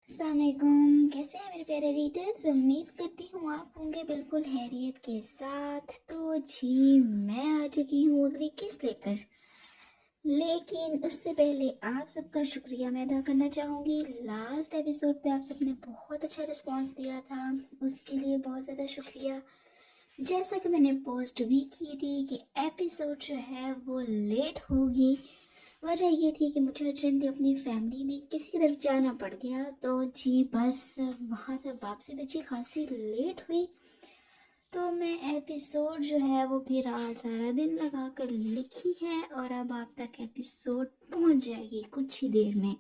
अस्सलाम वालेकुम। कैसे हैं मेरे प्यारे रीडर्स? उम्मीद करती हूँ आप होंगे बिल्कुल खैरियत के साथ। तो जी मैं आ चुकी हूँ अगली किस्त लेकर, लेकिन उससे पहले आप सबका शुक्रिया मैं अदा करना चाहूँगी। लास्ट एपिसोड पे आप सबने बहुत अच्छा रिस्पांस दिया था, उसके लिए बहुत ज़्यादा शुक्रिया। जैसा कि मैंने पोस्ट भी की थी कि एपिसोड जो है वो लेट होगी, वजह ये थी कि मुझे अर्जेंटली अपनी फैमिली में किसी की तरफ जाना पड़ गया। तो जी बस वहाँ से वापसी में अच्छी खासी लेट हुई, तो मैं एपिसोड जो है वो फिर आज सारा दिन लगा कर लिखी है और अब आप तक एपिसोड पहुँच जाएगी कुछ ही देर में।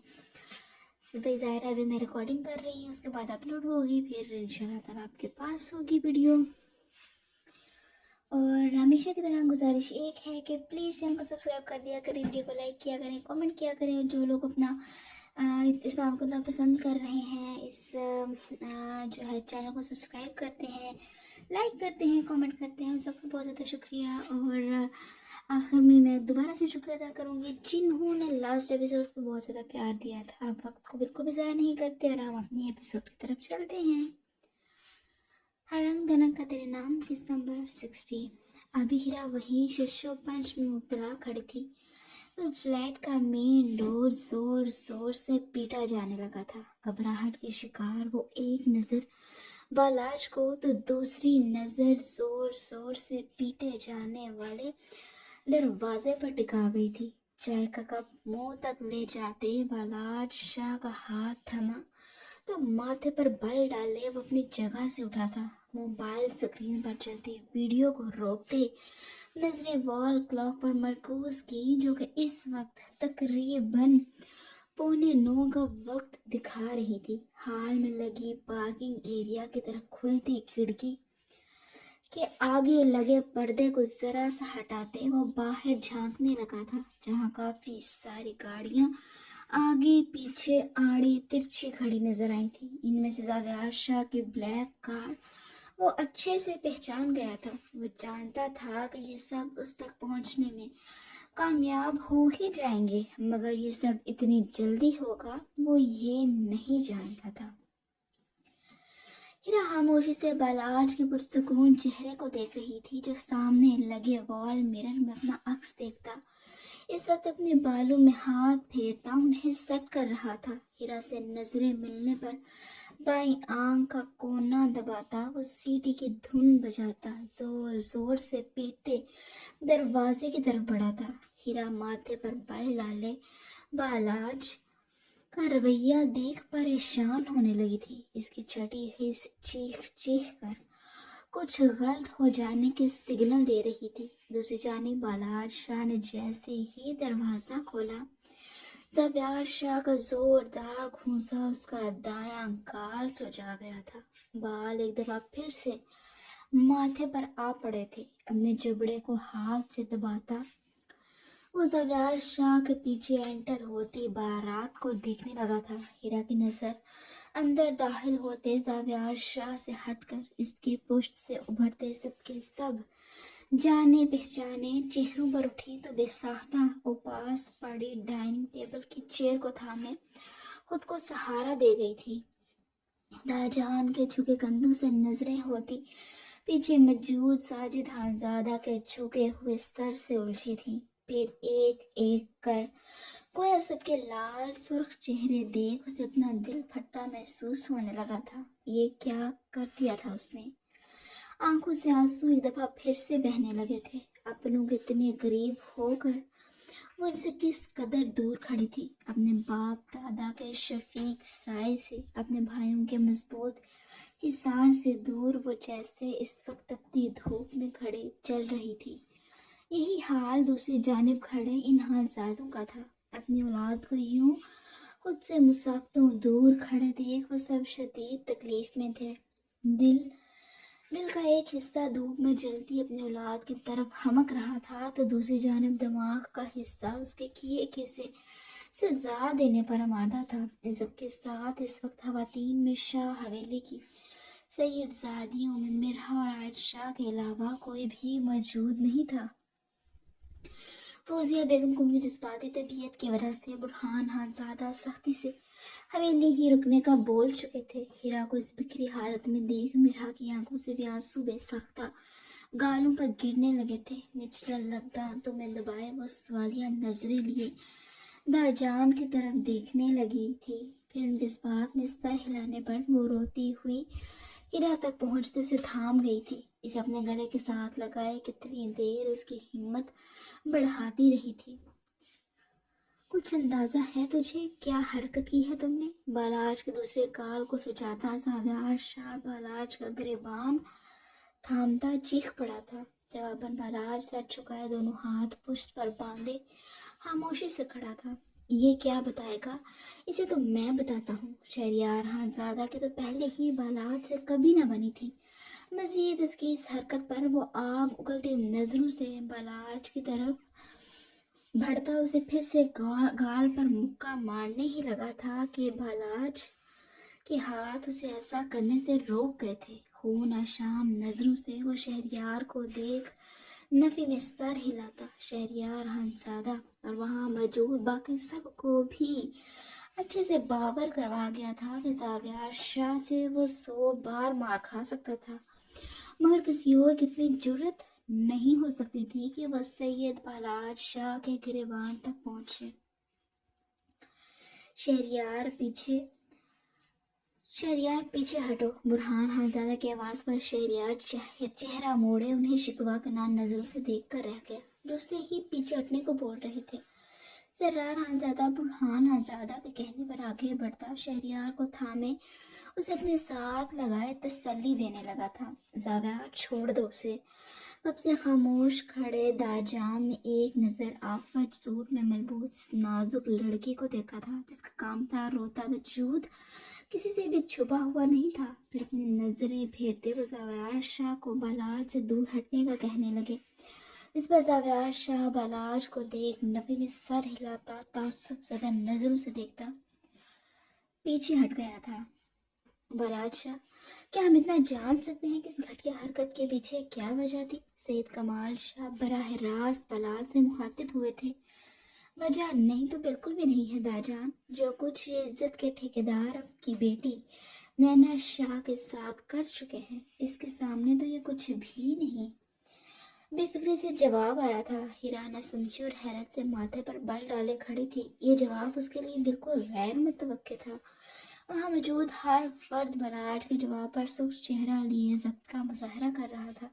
तो भाई ज़ाहिर है अभी मैं रिकॉर्डिंग कर रही हूँ, उसके बाद अपलोड होगी, फिर इंशाल्लाह ताला आपके पास होगी वीडियो। और हमेशा की तरह गुजारिश एक है कि प्लीज़ चैनल को सब्सक्राइब कर दिया करें, वीडियो को लाइक किया करें, कमेंट किया करें। और जो लोग अपना इस्लाम को इतना पसंद कर रहे हैं, इस जो है चैनल को सब्सक्राइब करते हैं, लाइक करते हैं, कमेंट करते हैं, उन सबको बहुत ज़्यादा शुक्रिया। और आखिर में मैं दोबारा से शुक्रिया अदा करूँगी जिन्होंने लास्ट एपिसोड को बहुत ज़्यादा प्यार दिया था। आप वक्त को बिल्कुल भी ज़ाया नहीं करते और हम अपनी एपिसोड की तरफ चलते हैं। हर रंग धनक का तेरे नाम किस नंबर 60। अभी हीरा वहीं शशोपंच में मुब्तला खड़ी थी। फ्लैट का मेन डोर जोर जोर से पीटा जाने लगा था। घबराहट की शिकार वो एक नज़र बालाज को तो दूसरी नज़र जोर जोर से पीटे जाने वाले दरवाजे पर टिका गई थी। चाय का कप मुंह तक ले जाते बालाज शाह का हाथ थमा तो माथे पर बल डाले वो अपनी जगह से उठा था। मोबाइल स्क्रीन पर चलती वीडियो को रोकते नजरें वॉल क्लॉक पर मरकूज की, जो कि इस वक्त तकरीबन 8:45 का वक्त दिखा रही थी। हाल में लगी पार्किंग एरिया की तरफ खुलती खिड़की के आगे लगे पर्दे को जरा सा हटाते वो बाहर झांकने लगा था, जहां काफी सारी गाड़ियां आगे पीछे आड़ी तिरछी खड़ी नजर आई थी। इनमें से जावेद शाह की ब्लैक कार वो अच्छे से पहचान गया था। वो जानता था कि ये सब उस तक पहुंचने में कामयाब हो ही जाएंगे, मगर ये सब इतनी जल्दी होगा वो ये नहीं जानता था। हीरा खामोशी से बालाज के पुरसुकून चेहरे को देख रही थी, जो सामने लगे वॉल मिरर में अपना अक्स देखता इस वक्त अपने बालों में हाथ फेरता उन्हें सेट कर रहा था। हीरा से नजरें मिलने पर बाईं आंख का कोना दबाता वो सीटी की धुन बजाता जोर जोर से पीटते दरवाजे की तरफ बढ़ा था। हीरा माथे पर बल डाले बालाज का रवैया देख परेशान होने लगी थी। इसकी छठी हिस्स चीख चीख कर कुछ गलत हो जाने के सिग्नल दे रही थी। दूसरी जानिब बालाज शाह ने जैसे ही दरवाजा खोला, ज़ब्यार शाह का जोरदार घूंसा उसका दायां गाल सुजा गया था। बाल एक दफा फिर से माथे पर आ पड़े थे। अपने जबड़े को हाथ से दबाता वो ज़ब्यार शाह के पीछे एंटर होती बारात को देखने लगा था। हीरा की नजर अंदर दाखिल होते ज़ब्यार शाह से हटकर इसकी पुष्ट से उभरते सबके सब जाने पहचाने चेहरों पर उठी तो बेसाख्ता वो पास पड़ी डाइनिंग टेबल की चेयर को थामे खुद को सहारा दे गई थी। दाजान के झुके कंधों से नजरें होती पीछे मौजूद साजिद खानजादा के झुके हुए सर से उलझी थी। फिर एक एक कर गोया सबके लाल सुर्ख चेहरे देख उसे अपना दिल फटता महसूस होने लगा था। ये क्या कर दिया था उसने? आंखों से आंसू एक दफा फिर से बहने लगे थे। अपनों के इतने करीब होकर वो इनसे किस कदर दूर खड़ी थी। अपने बाप दादा के शफीक साय से, अपने भाइयों के मजबूत हिसार से दूर वो जैसे इस वक्त अपनी धूप में खड़े चल रही थी। यही हाल दूसरी जानिब खड़े इन हालजादों का था। अपनी औलाद को यूं खुद से मुसाफतों दूर खड़े देख वो सब शदीद तकलीफ में थे। दिल का एक हिस्सा धूप में जलती अपनी औलाद की तरफ हमक रहा था, तो दूसरी जानिब दिमाग का हिस्सा उसके किए कि उसे सजा देने पर आमादा था। इन सब के साथ इस वक्त खवातीन में शाह हवेली की सैयदजादियों में मिर्हा और आयशा के अलावा कोई भी मौजूद नहीं था। फौजिया बेगम को अपनी जज्बाती तबीयत की वजह से बुरहान खानजादा सख्ती से हवेली ही रुकने का बोल चुके थे। हीरा को इस बिखरी हालत में देख मिरा की आंखों से भी आंसू बेसाख्ता गालों पर गिरने लगे थे। निचला लब दांतों में दबाए वो सवालिया नजरें लिए दाजान की तरफ देखने लगी थी। फिर जज्बात में सर हिलाने पर वो रोती हुई हीरा तक पहुंचते उसे थाम गई थी। इसे अपने गले के साथ लगाए कितनी देर उसकी हिम्मत बढ़ाती रही थी। कुछ अंदाजा है तुझे क्या हरकत की है तुमने? बालाज के दूसरे गाल को सुजाता ज़ाव्यार शाह बालाज का गिरेबान थामता चीख पड़ा था। जवाबन बालाज सर झुकाए दोनों हाथ पुष्ट पर बांधे खामोशी से खड़ा था। ये क्या बताएगा? इसे तो मैं बताता हूँ। शहरियार खानज़ादा की तो पहले ही बालाज से कभी न बनी थी। मजीद उसकी इस हरकत पर वो आग उगलती नजरों से बालाज की तरफ बढ़ता उसे फिर से गाल पर मुक्का मारने ही लगा था कि बालाज के हाथ उसे ऐसा करने से रोक गए थे। खून आशाम नजरों से वो शहरियार को देख नफी में सर हिलाता। शहरियार खानज़ादा और वहाँ मौजूद बाकी सबको भी अच्छे से बावर करवा गया था कि ज़ाव्यार शाह से वो 100 बार मार खा सकता था, मगर किसी और की इतनी जुर्रत नहीं हो सकती थी कि वह सैयद बालाज शाह के गिरेबान तक पहुंचे। शहरियार पीछे हटो। बुरहान खानज़ादा की आवाज़ पर शहरियार चेहरा मोड़े उन्हें शिकवा का नाम नजरों से देख कर रह गया, जो उससे ही पीछे हटने को बोल रहे थे। जर्रार खानज़ादा बुरहान खानज़ादा के कहने पर आगे बढ़ता शहरियार को थामे उसे अपने साथ लगाए तसल्ली देने लगा था। ज़ाव्यार छोड़ दो उसे। कब से खामोश खड़े दाजान ने एक नज़र आफत सूट में मलबूस नाजुक लड़की को देखा था, जिसका कामता रोता वजूद किसी से भी छुपा हुआ नहीं था। फिर अपनी नजरें फेरते वो ज़ाव्यार शाह को बालाज से दूर हटने का कहने लगे। इस पर ज़ाव्यार शाह बालाज को देख नफी में सर हिलाता तासुब ज़दा नजरों से देखता पीछे हट गया था। बालाज शाह, क्या हम इतना जान सकते हैं कि इस घटिया हरकत के पीछे क्या वजह थी? सैयद कमाल शाह बराह रास्त बालाज से मुखातिब हुए थे। वजह नहीं तो बिल्कुल भी नहीं है दाजान। जो कुछ ये इज्जत के ठेकेदार आपकी बेटी नैना शाह के साथ कर चुके हैं, इसके सामने तो ये कुछ भी नहीं। बेफिक्री से जवाब आया था। हीरा न समझी और हैरत से माथे पर बल डाले खड़ी थी। ये जवाब उसके लिए बिल्कुल गैर मुतवक्के था। वहाँ मौजूद हर फर्द बालाज के जवाब पर सुख चेहरा लिए जब्त का मुजाहरा कर रहा था।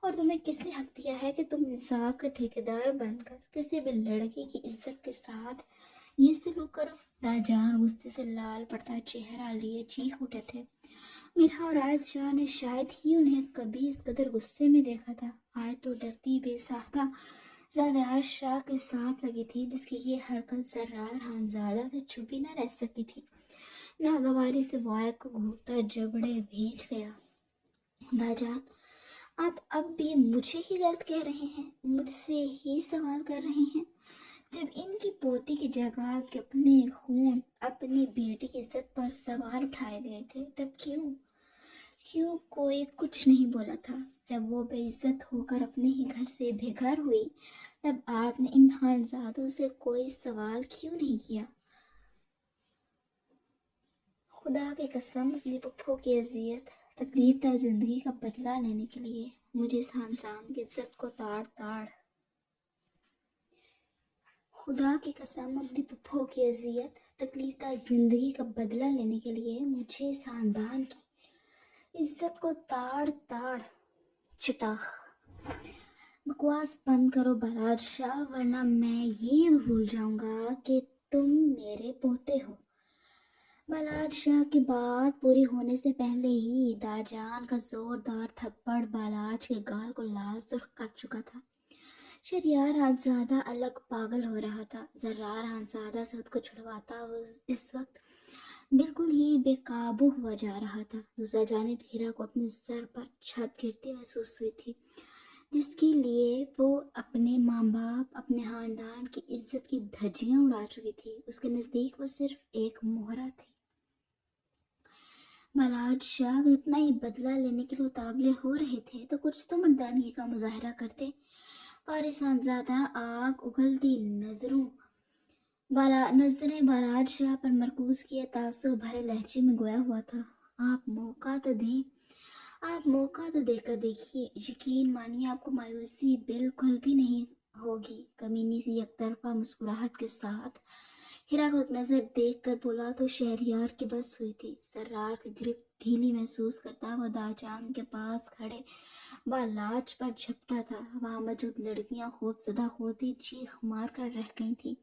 और तुम्हें किसने हक दिया है कि तुम इंसाफ के ठेकेदार बनकर किसी भी लड़की की इज्जत के साथ ये सलूक करो? दाजान गुस्से से लाल पड़ता चेहरा लिए चीख उठे थे। मीरा और आयत शाह ने शायद ही उन्हें कभी इस कदर गुस्से में देखा था। आयत तो डरती बेसाख्ता ज़ाव्यार शाह के साथ लगी थी, जिसकी ये हरकत जर्रार खानज़ादा से छुपी न रह सकी थी। नागवारी से वायद को घूरता जबड़े भेज गया। दाजान, आप अब भी मुझे ही गलत कह रहे हैं, मुझसे ही सवाल कर रहे हैं। जब इनकी पोती की जगह आपके अपने खून अपनी बेटी की इज्जत पर सवाल उठाए गए थे, तब क्यों कोई कुछ नहीं बोला था? जब वो बेइज्जत होकर अपने ही घर से बेघर हुई, तब आपने इन खानज़ादों से कोई सवाल क्यों नहीं किया? खुदा की कसम, अपनी पप्पो की अजियत तकलीफ था जिंदगी का बदला लेने के लिए मुझे इस खानदान की इज्जत को खुदा की कसम, अपनी पप्पो की अजियत तकलीफ था जिंदगी का बदला लेने के लिए मुझे इस खानदान की इज्जत को ताड़ चिटाख। बकवास बंद करो बालाज शाह, वरना मैं ये भूल जाऊंगा कि तुम मेरे पोते हो। बालाज शाह की बात पूरी होने से पहले ही दाजान का जोरदार थप्पड़ बालाज के गाल को लाल सुर्ख कर चुका था। शहरियार खानज़ादा अलग पागल हो रहा था। जर्रार खानज़ादा से खुद को छुड़वाता इस वक्त बिल्कुल ही बेकाबू हुआ जा रहा था। दूसरा जानिब हीरा को अपने सर पर छत गिरती महसूस हुई थी, जिसके लिए वो अपने माँ बाप अपने खानदान की इज्जत की धज्जियां उड़ा चुकी थी। उसके नज़दीक वो सिर्फ एक मोहरा थी। बालाज शाह अगर इतना ही बदला लेने के लिए उतावले हो रहे थे तो कुछ तो मर्दानगी का मुजाहरा करते। फारिस खानज़ादा आग उगलती नजरों नजरें बालाज शाह पर मरकूज किए, तासुब भरे लहजे में गोया हुआ था, आप मौका तो दें, आप मौका तो देकर देखिए, यकीन मानिए आपको मायूसी बिल्कुल भी नहीं होगी। कमीनी सी एकतरफा मुस्कुराहट के साथ हिरा को एक नज़र देख कर बोला तो शहरियार की बस हुई थी। सर्रार की गिरफ्त ढीली महसूस करता वो दाचान के पास खड़े बालाज पर झपटा था। वहां मौजूद लड़कियां खौफजदा होती चीख मार कर रह गई थी।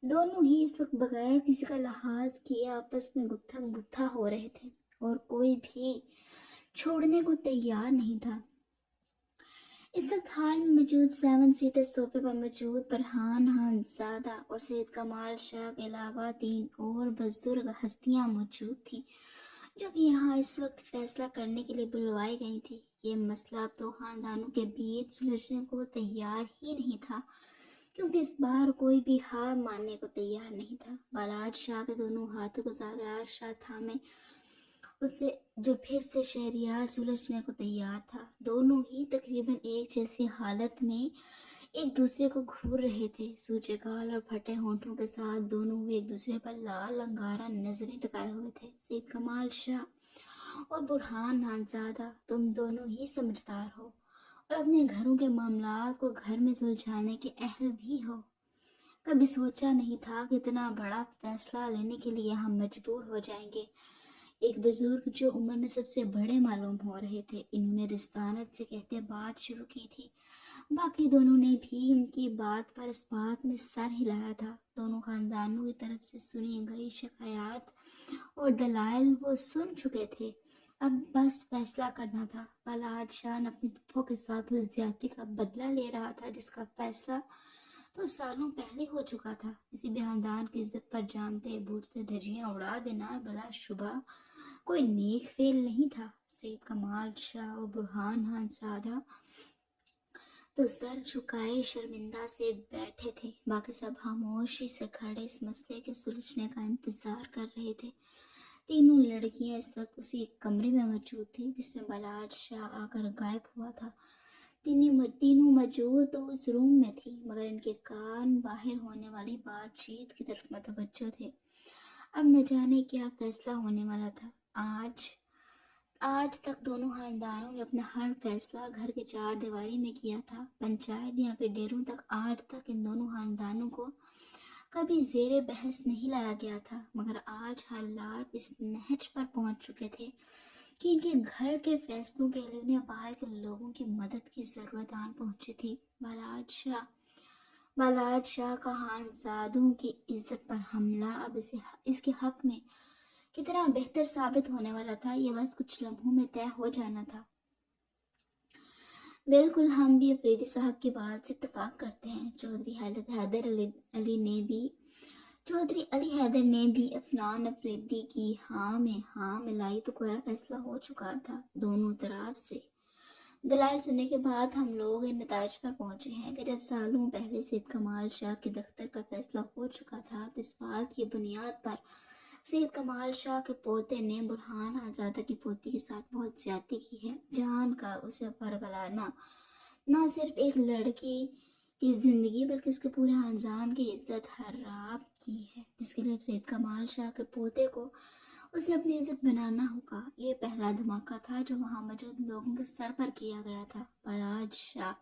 दोनों ही इस वक्त बगैर किसी का लिहाज किए आपस में गुत्थम गुत्था हो रहे थे और कोई भी छोड़ने को तैयार नहीं था। इस वक्त हाल में मौजूद 7 सीटर सोफे पर मौजूद फरहान खानजादा और सैयद कमाल शाह के अलावा 3 और बुजुर्ग हस्तियां मौजूद थीं, जो कि यहाँ इस वक्त फैसला करने के लिए बुलवाई गई थी। ये मसला अब दो खानदानों के बीच सुलझने को तैयार ही नहीं था, क्योंकि इस बार कोई भी हार मानने को तैयार नहीं था। बालाज शाह के दोनों हाथों को जावेद शाह थामे उससे जो फिर से शहरियार सुलझने को तैयार था। दोनों ही तकरीबन एक जैसी हालत में एक दूसरे को घूर रहे थे। सूजे गाल और फटे होंठों के साथ दोनों ही एक दूसरे पर लाल अंगारा नजरें टिकाए हुए थे। सैयद कमाल शाह और बुरहान खानजादा, तुम दोनों ही समझदार हो और अपने घरों के मामलात को घर में सुलझाने के अहल भी हो। कभी सोचा नहीं था कि इतना बड़ा फैसला लेने के लिए हम मजबूर हो जाएंगे। एक बुजुर्ग जो उम्र में सबसे बड़े मालूम हो रहे थे, इन्होंने रिस्तानत से कहते बात शुरू की थी। बाकी दोनों ने भी उनकी बात पर इस बात में सर हिलाया था। दोनों खानदानों की तरफ से सुनी गई शिकायत और दलाइल वो सुन चुके थे, अब बस फैसला करना था। बालाज शाह अपनी पप्पो के साथ उस ज्यादती का बदला ले रहा था जिसका फैसला तो सालों पहले हो चुका था। किसी भी खानदान की इज्जत पर जानते बूझते धज्जियां उड़ा देना बला शुबा कोई नेक फेल नहीं था। सैयद कमाल शाह और बुरहान खानजादा तो सर झुकाए शर्मिंदा से बैठे थे, बाकी सब खामोशी से खड़े इस मसले के सुलझने का इंतजार कर रहे थे। तीनों लड़कियां इस वक्त उसी एक कमरे में मौजूद थी जिसमें बालाज शाह आकर गायब हुआ था। तीनों मौजूद तो उस रूम में थी, मगर इनके कान बाहर होने वाली बातचीत की तरफ मतवज्जो थे। अब न जाने क्या फैसला होने वाला था। आज तक दोनों खानदानों ने अपना हर फैसला घर के चार दीवारी में किया था। पंचायत या फिर डेरों तक आज तक इन दोनों खानदानों को कभी जेरे बहस नहीं लाया गया था, मगर आज हालात इस नहज पर पहुंच चुके थे कि इनके घर के फैसलों के लिए उन्हें बाहर के लोगों की मदद की जरूरत आन पहुंची थी। बालाज शाह का खानजादों की इज्जत पर हमला अब इसके हक में कितना बेहतर साबित होने वाला था, ये बस कुछ लम्हों में तय हो जाना था। बिल्कुल, हम भी अफरीदी साहब की बात से इत्तेफाक करते हैं। चौधरी अली हैदर ने भी अफनान अफरीदी की हाँ में हाँ मिलाई तो कोई फैसला हो चुका था। दोनों तरफ से दलाइल सुनने के बाद हम लोग इन नताज पर पहुंचे हैं कि जब सालों पहले सैयद कमाल शाह के दफ्तर का फैसला हो चुका था, तो इस बात की बुनियाद पर सैयद कमाल शाह के पोते ने बुरहान खानजादा की पोती के साथ बहुत ज्यादती की है। जान का उसे परगलाना न सिर्फ एक लड़की की जिंदगी बल्कि उसके पूरे खानदान की इज्जत हराब की है, जिसके लिए सैयद कमाल शाह के पोते को उसे अपनी इज्जत बनाना होगा। ये पहला धमाका था जो वहां मौजूद लोगों के सर पर किया गया था। बालाज शाह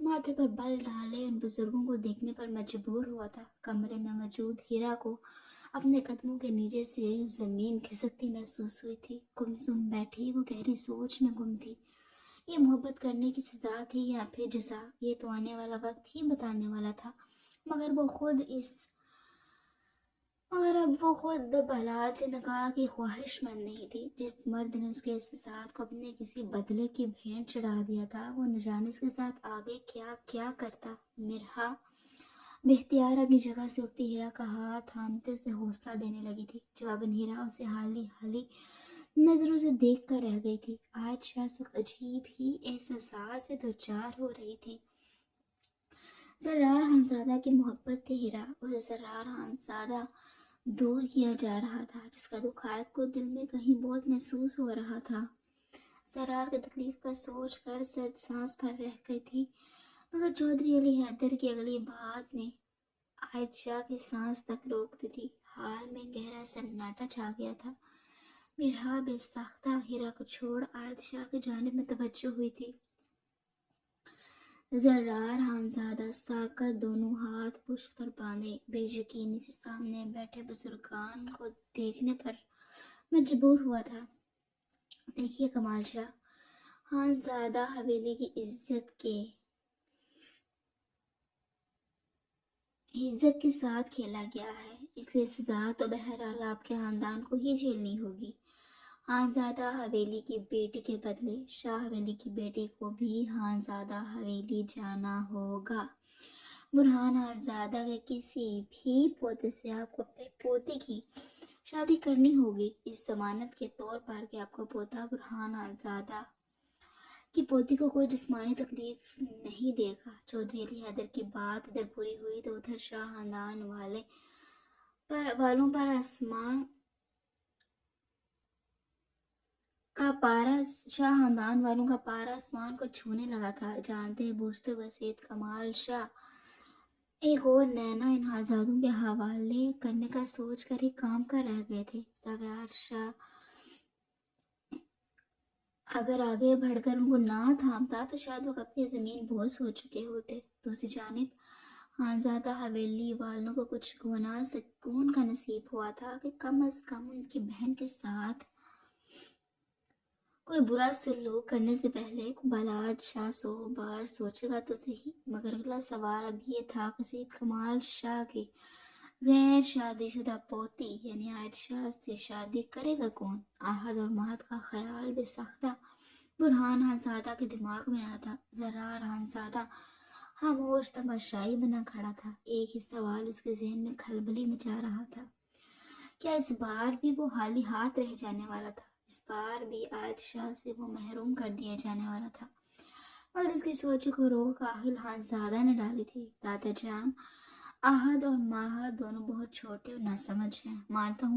माथे पर बल डाले उन बुजुर्गों को देखने पर मजबूर हुआ था। कमरे में मौजूद हीरा को अपने कदमों के नीचे से जमीन खिसकती महसूस हुई थी। गुमसुम बैठी वो गहरी सोच में गुम थी। ये मोहब्बत करने की सजा थी या फिर जजा, ये तो आने वाला वक्त ही बताने वाला था। मगर अब वो खुद बालाज से निकाह की ख्वाहिशमंद नहीं थी। जिस मर्द ने उसके एहसास को अपने किसी बदले की भेंट चढ़ा दिया था, वो न जाने उसके साथ आगे क्या क्या करता। मिरहा बेख्तियार अपनी जगह से उठती हीरा का हाथ थामते उसे हौसला देने लगी थी। जवाबन हीरा उसे हाली हाली नजरों से देख कर रह गई थी। आज शाह इस वक्त अजीब ही एहसास से दो चार हो रही थी। सर्रार खानजादा की मोहब्बत थी हीरा, उसे सर्रार खानजादा दूर किया जा रहा था, जिसका दुख आयत को दिल में कहीं बहुत महसूस हो रहा था। सर्रार की तकलीफ का सोच कर सद सांस भर रह गई थी, मगर चौधरी अली हैदर की अगली बात ने عائشہ کی سانس تک روکتی تھی، حال میں گہرا سناٹا چھا گیا تھا۔ میرا بے ساختہ ہیرا کو چھوڑ عائشہ کی جانب میں توجہ ہوئی تھی۔ زرار خانزادہ ساکت دونوں ہاتھ پشت پر باندھے بے یقینی سے سامنے بیٹھے بزرگان کو دیکھنے پر مجبور ہوا تھا۔ دیکھیے کمال شاہ، خانزادہ حویلی کی عزت کے ساتھ کھیلا گیا ہے، اس لیے سزا تو بہرحال آپ کے خاندان کو ہی جھیلنی ہوگی۔ خانزادہ حویلی کی بیٹی کے بدلے شاہ حویلی کی بیٹی کو بھی خانزادہ حویلی جانا ہوگا۔ برہان خانزادہ کے کسی بھی پوتے سے آپ کو اپنے پوتے کی شادی کرنی ہوگی، اس ضمانت کے طور پر کہ آپ کا پوتا برہان خانزادہ کی پوتی کو کوئی جسمانی تکلیف نہیں دے گا۔ چودھری علی حیدر کی بات ادھر پوری ہوئی تو ادھر شاہ خاندان والوں پر آسمان کا پارا شاہ خاندان والوں کا پارا آسمان کو چھونے لگا تھا۔ جانتے بوجھتے ہوئے سید کمال شاہ ایک اور نینا ان خانزادوں کے حوالے کرنے کا سوچ کر ہی کام کر رہ گئے تھے۔ ساغر شاہ اگر آگے بڑھ کر ان کو نہ تھامتا تو شاید وہ اپنی زمین بوس ہو چکے ہوتے۔ دوسری جانب خانزادہ حویلی والوں کو کچھ گناہ سکون کا نصیب ہوا تھا کہ کم از کم ان کی بہن کے ساتھ کوئی برا سلوک کرنے سے پہلے بلاد شاہ 100 بار سوچے گا تو صحیح۔ مگر اگلا سوال اب یہ تھا کہ سید کمال شاہ کی غیر شادی شدہ پوتی یعنی عائشہ سے شادی کرے گا کون؟ عہد اور مہد کا خیال بے ساختہ برہان خانزادہ کے دماغ میں آیا تھا۔ زرار خانزادہ خاموش تماشائی بنا کھڑا تھا، ایک ہی سوال اس کے ذہن میں کھلبلی مچا رہا تھا، کیا اس بار بھی وہ خالی ہاتھ رہ جانے والا تھا؟ اس بار بھی عائشہ سے وہ محروم کر دیا جانے والا تھا؟ مگر اس کی سوچ کو روک عاقل خانزادہ نے ڈالی تھی۔ دادا جان، عہد اور مہد دونوں بہت چھوٹے اور ناسمجھ ہیں۔ مانتا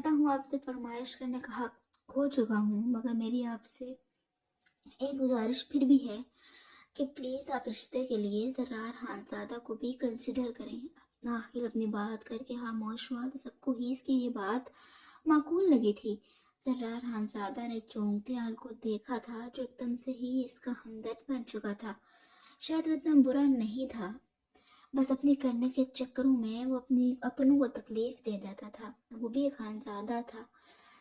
ہوں آپ سے فرمائش کرنے کا حق کھو چکا ہوں، مگر میری آپ سے ایک گزارش پھر بھی ہے کہ پلیز آپ رشتے کے لیے زرار خانزادہ کو بھی کنسیڈر کریں۔ عاقل اپنی بات کر کے خاموش ہوا تو سب کو ہی اس کی یہ بات معقول لگی تھی۔ زرار خانزادہ نے چونکتے حال کو دیکھا تھا جو ایک دم سے ہی اس کا ہمدرد بن چکا تھا۔ شاید وہ اتنا برا نہیں تھا، بس اپنی کرنے کے چکروں میں وہ اپنوں کو تکلیف دے دیتا تھا۔ وہ بھی ایک خانزادہ تھا۔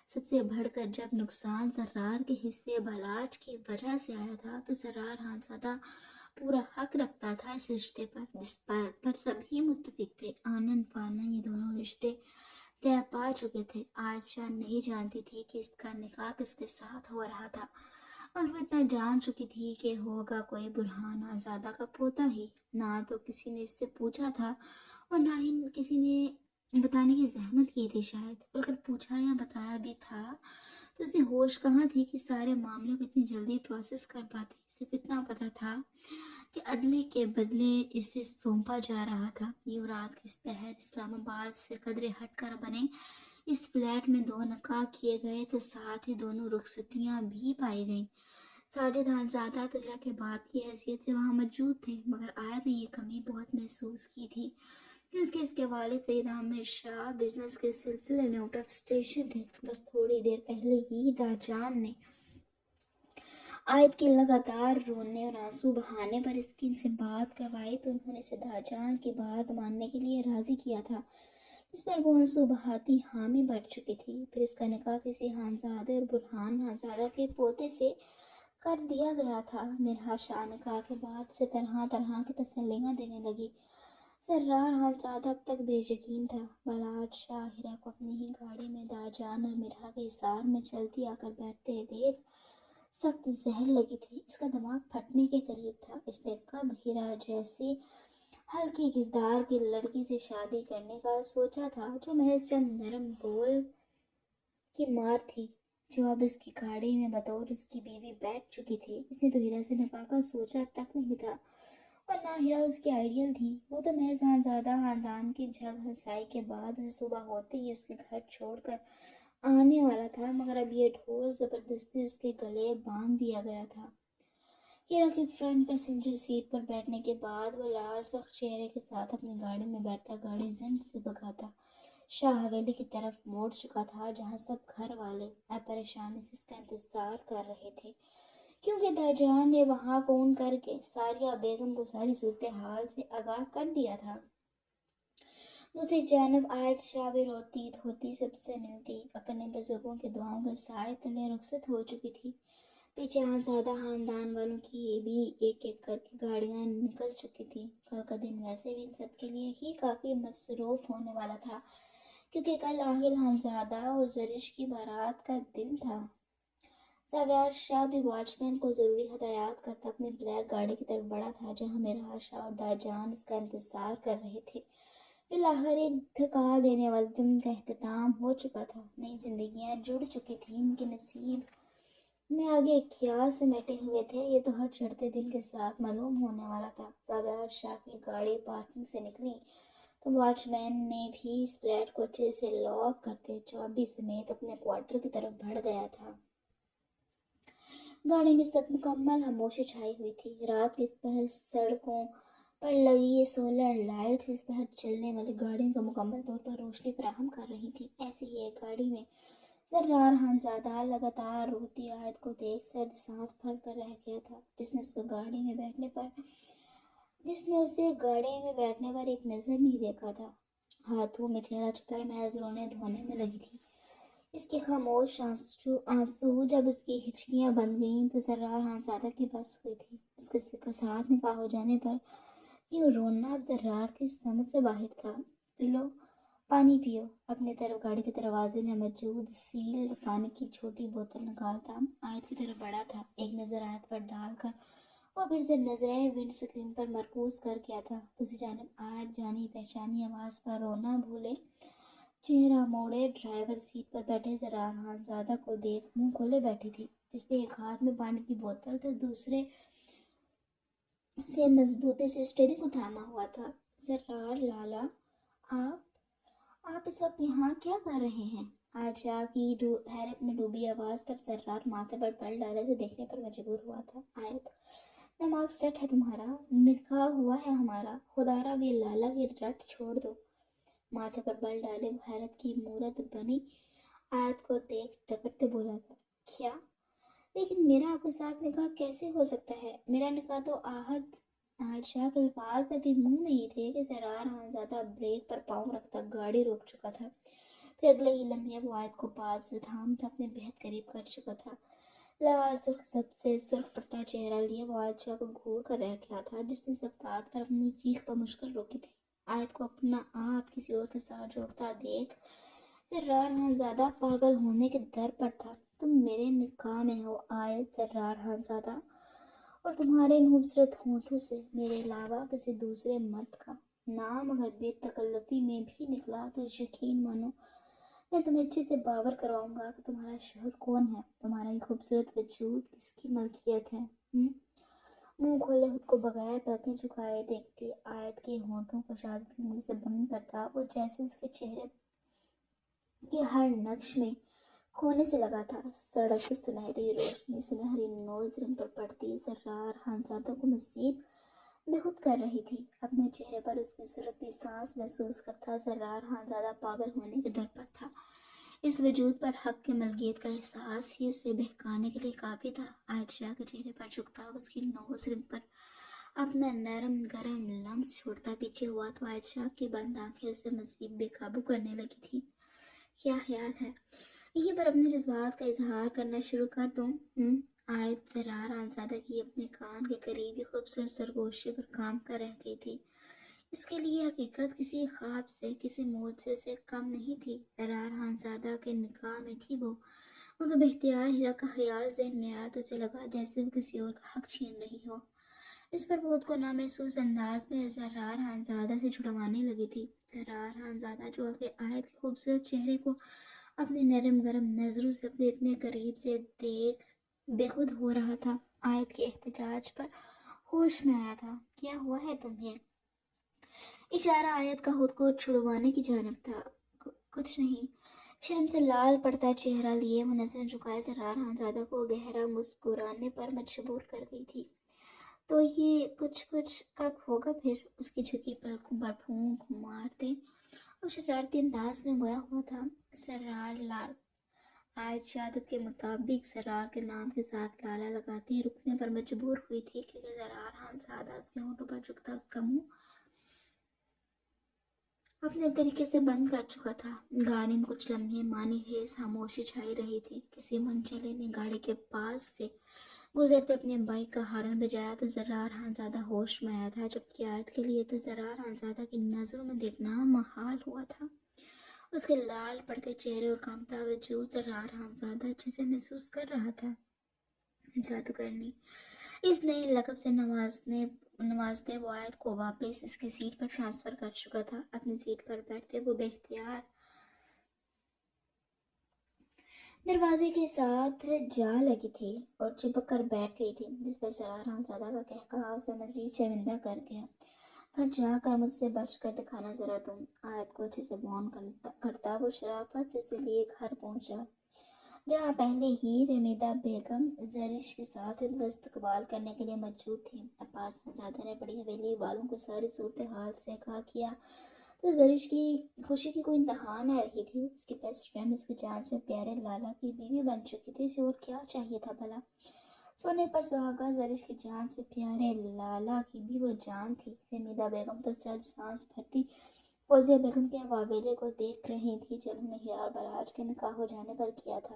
سب سے بڑھ کر جب نقصان زرار کے حصے بلاج کی وجہ سے آیا تھا تو زرار خانزادہ پورا حق رکھتا تھا اس رشتے پر، جس پر سبھی متفق تھے۔ آنن فانن یہ دونوں رشتے طے پا چکے تھے۔ عائشہ نہیں جانتی تھی کہ اس کا نکاح کس کے ساتھ ہو رہا تھا، اور وہ اتنا جان چکی تھی کہ ہوگا کوئی برہان خانزادہ کا پوتا ہی۔ نہ تو کسی نے اس سے پوچھا تھا اور نہ ہی کسی نے بتانے کی زحمت کی تھی شاید، اور اگر پوچھا یا بتایا بھی تھا تو اسے ہوش کہاں تھی کہ سارے معاملے کو اتنی جلدی پروسیس کر پاتی۔ صرف اتنا پتا تھا کہ عدلے کے بدلے اسے سونپا جا رہا تھا۔ یوں رات کے اس پہر اسلام آباد سے قدرے ہٹ کر بنے اس فلیٹ میں 2 نکاح کیے گئے تو ساتھ ہی دونوں رخصتیاں بھی پائی گئیں۔ ساجد خانزادہ تو ہیرا کے بعد کی حیثیت سے وہاں موجود تھے، مگر آیت نے یہ کمی بہت محسوس کی تھی کیونکہ اس کے والد سید عامر شاہ بزنس کے سلسلے میں آؤٹ آف اسٹیشن تھے۔ بس تھوڑی دیر پہلے ہی داجان نے آیت کے لگاتار رونے اور آنسو بہانے پر اس کی ان سے بات کروائی تو انہوں نے اسے داجان کی بات ماننے کے لیے راضی کیا تھا، اس پر وہ آنسو بہاتی حامی بڑھ چکی تھی۔ پھر اس کا نکاح کسی خانزادے اور برہان خانزادہ کے پوتے سے کر دیا گیا تھا۔ میرا شاہ نکاح کے بعد سے طرح طرح کی تسلیاں دینے لگی۔ زرار خانزادہ اب تک بے یقین تھا۔ بلاد شاہ ہیرا کو اپنی ہی گاڑی میں داجان اور میرا کے حصار میں چلتی آ کر بیٹھتے دیکھ سخت زہر لگی تھی۔ اس کا دماغ پھٹنے کے قریب تھا۔ اس نے کب ہیرا جیسی ہلکی کردار کی لڑکی سے شادی کرنے کا سوچا تھا جو محض چند نرم بول کی مار تھی، جو اب اس کی گاڑی میں بطور اس کی بیوی بیٹھ چکی تھی۔ اس نے تو ہیرا سے نکاح کا سوچا تک نہیں تھا، اور نہ ہیرا اس کی آئیڈیل تھی۔ وہ تو محض خانزادہ خاندان کی جھگ ہنسائی کے بعد صبح ہوتے ہی اس کے گھر چھوڑ کر آنے والا تھا، مگر اب یہ ڈھول زبردستی اس کے گلے باندھ دیا گیا تھا۔ ہیرا کی فرنٹ پیسنجر سیٹ پر بیٹھنے کے بعد وہ لال سرخ چہرے کے ساتھ اپنی گاڑی میں بیٹھتا، گاڑی زن سے بھگاتا شاہ حویلی کی طرف موڑ چکا تھا، جہاں سب گھر والے پریشانی سے اس کا انتظار کر رہے تھے، کیونکہ درجان نے وہاں فون کر کے ساریہ بیگم کو ساری صورتحال سے آگاہ کر دیا تھا۔ دوسری جانب عائشہ بھی روتی دھوتی سب سے ملتی، اپنے بزرگوں کے دعاؤں کے سائے تلے رخصت ہو چکی تھی۔ پیچھے خانزادہ خاندان والوں کی بھی ایک ایک کر کے گاڑیاں نکل چکی تھیں۔ کل کا دن ویسے بھی ان سب کے لیے ہی کافی مصروف ہونے والا تھا، کیونکہ کل عاقل خانزادہ اور زرش کی بارات کا دن تھا۔ ساویار شاہ بھی واچ مین کو ضروری ہدایات کرتا اپنی بلیک گاڑی کی طرف بڑھا تھا، جہاں میرا شاہ اور داجان اس کا انتظار کر رہے تھے۔ بالآخر ایک تھکا دینے والے دن کا اختتام ہو چکا تھا، نئی زندگیاں جڑ چکی تھیں، ان کے نصیب میں آگے کیا سمیٹے ہوئے تھے یہ تو ہر چڑھتے دن کے ساتھ معلوم ہونے والا تھا۔ ساویار شاہ کی گاڑی پارکنگ سے نکلی تو واچ مین نے بھی اس فلیٹ کو اچھے سے لاک کرتے چابی سمیت اپنے کوارٹر کی طرف بڑھ گیا تھا۔ گاڑی میں سخت مکمل خاموشی چھائی ہوئی تھی۔ رات کی اس پہر سڑکوں پر لگی یہ سولر لائٹس اس پہر چلنے والی گاڑیوں کو مکمل طور پر روشنی فراہم کر رہی تھی۔ ایسی ہی ایک گاڑی میں زرار خانزادہ لگاتار روتی عائد کو دیکھ سرد سانس بھر کر رہ گیا تھا، جس نے اسے گاڑی میں بیٹھنے پر ایک نظر نہیں دیکھا تھا۔ ہاتھوں میں چہرہ چھپائے محض رونے دھونے میں لگی تھی۔ اس کے خاموش آنسو جب اس کی ہچکیاں بند گئیں تو زرار خانزادہ کی بس ہوئی تھی۔ اس کے ساتھ نکاح ہو جانے پر یوں رونا اب زرار کی سمجھ سے باہر تھا۔ لو پانی پیو۔ اپنے طرف گاڑی کے دروازے میں موجود سیلڈ پانی کی چھوٹی بوتل نکالتا عائد کی طرف بڑھا تھا۔ ایک نظر عائد پر ڈال کر وہ پھر سے نظریں ونڈ اسکرین پر مرکوز کر گیا تھا۔ دوسری جانب عائد جانی پہچانی آواز پر رونا بھولے چہرہ موڑے ڈرائیور سیٹ پر بیٹھے زرار خانزادہ کو دیکھ منہ کھولے بیٹھی تھی، جس نے ایک ہاتھ میں پانی کی بوتل تو دوسرے سے مضبوطی سے اسٹیئرنگ کو تھاما ہوا تھا۔ زرار لالا، آپ اس وقت یہاں کیا کر رہے ہیں؟ عائشہ کی حیرت میں ڈوبی آواز پر زرار ماتھے پر بل ڈالے اسے دیکھنے پر مجبور ہوا تھا۔ عائد، دماغ سیٹ ہے تمہارا؟ نکاح ہوا ہے ہمارا، خدا را بھی لالا کی رٹ چھوڑ دو۔ ماتھے پر بل ڈالے وہ حیرت کی مورت بنی عائد کو دیکھ ڈپٹتے بولا تھا، کیا؟ لیکن میرا آپ کے ساتھ نکاح کیسے ہو سکتا ہے؟ میرا نکاح تو عہد۔ عائشہ کے الفاظ ابھی منہ میں ہی تھے کہ زرار خانزادہ بریک پر پاؤں رکھتا گاڑی روک چکا تھا۔ پھر اگلے ہی لمحے وہ عائد کو پاس سے تھامتا اپنے بہت قریب کر چکا تھا۔ لال سرخ سب سے سرخ پڑتا چہرہ لیے وہ عائشہ کو گھور کر رہ گیا تھا، جس نے صفحات پر اپنی چیخ بمشکل روکی تھی۔ عائد کو اپنا آپ کسی اور کے ساتھ جوڑتا دیکھ زرار خانزادہ پاگل ہونے کے در پر تھا۔ تم میرے نکاح میں ہو عائد زرار خانزادہ، اور تمہارے ان خوبصورت ہونٹوں سے میرے علاوہ کسی دوسرے مرد کا نام اگر بے تکلفی میں بھی نکلا تو یقین مانو میں تمہیں اچھے سے باور کرواؤں گا کہ تمہارا شوہر کون ہے، تمہارا یہ خوبصورت وجود کس کی ملکیت ہے۔ منہ کھولے خود کو بغیر پلکیں جھکائے دیکھتی عائد کے ہونٹوں کو شہادت کی انگلی سے بند کرتا وہ جیسے اس کے چہرے کے ہر نقش میں کھونے سے لگا تھا۔ سڑک کی سنہری روشنی سنہری نوز رنگ پر پڑتی زرار خانزادہ کو مزید بے خود کر رہی تھی۔ اپنے چہرے پر اس کی سلگتی سانس محسوس کرتا زرار خانزادہ پاگل ہونے کے در پر تھا۔ اس وجود پر حق کے ملکیت کا احساس ہی اسے بہکانے کے لیے کافی تھا۔ عائشہ کے چہرے پر جھکتا اس کی نوز رنگ پر اپنا نرم گرم لمس چھوڑتا پیچھے ہوا تو عائشہ کی بند آنکھیں اسے مزید بے قابو کرنے لگی تھی۔ کیا خیال ہے یہیں پر اپنے جذبات کا اظہار کرنا شروع کر دوں؟ عائد زرار خانزادہ کی اپنے کان کے قریب یہ خوبصورت سرگوشی پر کام کر رہ گئی تھی۔ اس کے لیے حقیقت کسی خواب سے کسی معجزے سے کم نہیں تھی۔ زرار خانزادہ کے نکاح میں تھی وہ، مگر بے-اختیار ہیرا کا خیال ذہن میں آیا تو اسے لگا جیسے وہ کسی اور کا حق چھین رہی ہو۔ اس پر خود کو نامحسوس انداز میں زرار خانزادہ سے چھڑوانے لگی تھی۔ زرار خانزادہ جو کہ عائد کے خوبصورت چہرے کو اپنی نرم گرم نظروں سے اپنے اتنے قریب سے دیکھ بے خود ہو رہا تھا، عائد کے احتجاج پر ہوش میں آیا تھا۔ کیا ہوا ہے تمہیں؟ اشارہ عائد کا خود کو چھڑوانے کی جانب تھا۔ کچھ نہیں۔ شرم سے لال پڑتا چہرہ لیے وہ نظریں جھکائے زرار خانزادہ کو گہرا مسکرانے پر مجبور کر گئی تھی۔ تو یہ کچھ کچھ کب ہوگا پھر؟ اس کی جھکی پلکوں پر پھونک مارتے اور شرارتی انداز میں گویا ہوا تھا، سرار لال آج عادت کے مطابق سرار کے نام کے ساتھ لالا لگاتی رکنے پر مجبور ہوئی تھی، کیونکہ سرار خان زیادہ اس کے ہونٹوں پر جھکتا اس کا منہ اپنے طریقے سے بند کر چکا تھا۔ گاڑی میں کچھ لمحے مانی خیز خاموشی چھائی رہی تھی۔ کسی منچلے نے گاڑی کے پاس سے گزرتے اپنے بائک کا ہارن بجایا تو زرار خانزادہ ہوش میں آیا تھا، جبکہ آیت کے لیے تو زرار خانزادہ کی نظروں میں دیکھنا محال ہوا تھا۔ اس کے لال پڑتے چہرے اور کانپتا وجود زرار خانزادہ چیزیں محسوس کر رہا تھا۔ جادوگرنی اس نئے لقب سے نوازتے وہ آیت کو واپس اس کی سیٹ پر ٹرانسفر کر چکا تھا۔ اپنی سیٹ پر بیٹھتے وہ بے اختیار دروازے کے ساتھ جا لگی تھی اور چپک کر بیٹھ گئی تھی، جس پر زرار خانزادہ کا قہقہا اسے مزید شرمندہ کر گیا۔ گھر جا کر مجھ سے بچ کر دکھانا ذرا تم۔ آیت کو اچھے سے بون کرتا وہ شرافت سے لیے گھر پہنچا، جہاں پہلے ہی فہمیدہ بیگم زرش کے ساتھ ان کا استقبال کرنے کے لیے موجود تھی۔ عباس خانزادہ نے بڑی حویلی والوں کو ساری صورتحال سے آگاہ کیا تو زرش کی خوشی کی کوئی انتہا نہ رہی تھی۔ اس کی بیسٹ فرینڈ اس کی جان سے پیارے لالا کی بیوی بن چکی تھی، اسے اور کیا چاہیے تھا بھلا؟ سونے پر سہاگا زرش کی جان سے پیارے لالا کی بھی وہ جان تھی۔ فہمیدہ بیگم تو سرد سانس بھرتی فوزیہ بیگم کے واویلے کو دیکھ رہی تھی، جنہوں نے ہیار بلاج کے نکاح ہو جانے پر کیا تھا۔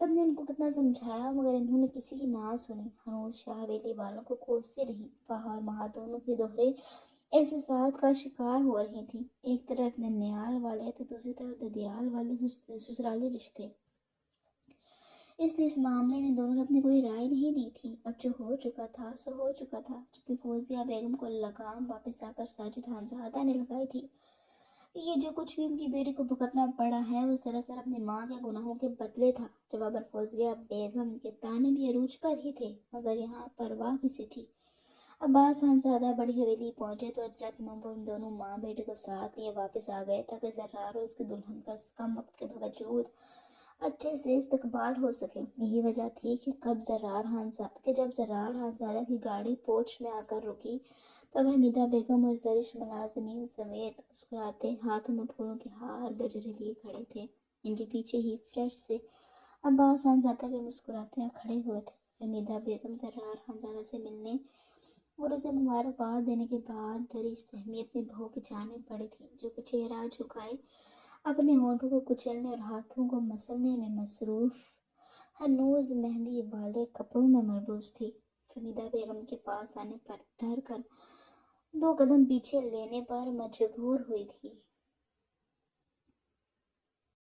سب نے ان کو کتنا سمجھایا مگر انہوں نے کسی کی نہ سنی۔ ہنوز شاہ حویلی والوں کو کوستی رہی۔ فہا اور مہا دونوں کے دوہرے احساسات کا شکار ہو رہی تھی، ایک طرف ننیال والے تو دوسری طرف ددیال والے سسرالی رشتے۔ اس لیے اس معاملے میں دونوں نے اپنی کوئی رائے نہیں دی تھی۔ اب جو ہو چکا تھا سو ہو چکا تھا۔ چونکہ فوزیہ بیگم کو لگام واپس آ کر ساجد خانزادہ نے لگائی تھی کہ یہ جو کچھ بھی ان کی بیٹی کو بھگتنا پڑا ہے وہ سراسر اپنی ماں کے گناہوں کے بدلے تھا۔ جواباً فوزیہ بیگم کے طعنے بھی عروج پر ہی تھے، مگر یہاں پرواہ کسی تھی؟ عباس خانزادہ بڑی حویلی پہنچے تو اجلا کے منہ ان دونوں ماں بیٹے کو ساتھ لیے واپس آ گئے تاکہ زرار اور اس کی دلہن کا کم وقت کے باوجود اچھے سے استقبال ہو سکے۔ یہی وجہ تھی کہ جب زرار خانزادہ کی گاڑی پورچ میں آ کر رکی تب حمیدہ بیگم اور زرش ملازمین سمیت مسکراتے ہاتھوں میں پھولوں کے ہار گجرے لیے کھڑے تھے۔ ان کے پیچھے ہی فرش سے عباس خانزادہ بھی مسکراتے کھڑے ہوئے تھے۔ حمیدہ بیگم زرار خانزادہ سے ملنے اور اسے مبارکباد دینے کے بعد ڈری سہمی اپنی بہو کی جانب بڑھی تھی، جو کہ چہرہ جھکائے اپنے ہونٹوں کو کچلنے اور ہاتھوں کو مسلنے میں مصروف ہنوز مہندی والے کپڑوں میں ملبوس تھی۔ حمیدہ بیگم کے پاس آنے پر ڈر کر 2 قدم پیچھے لینے پر مجبور ہوئی تھی۔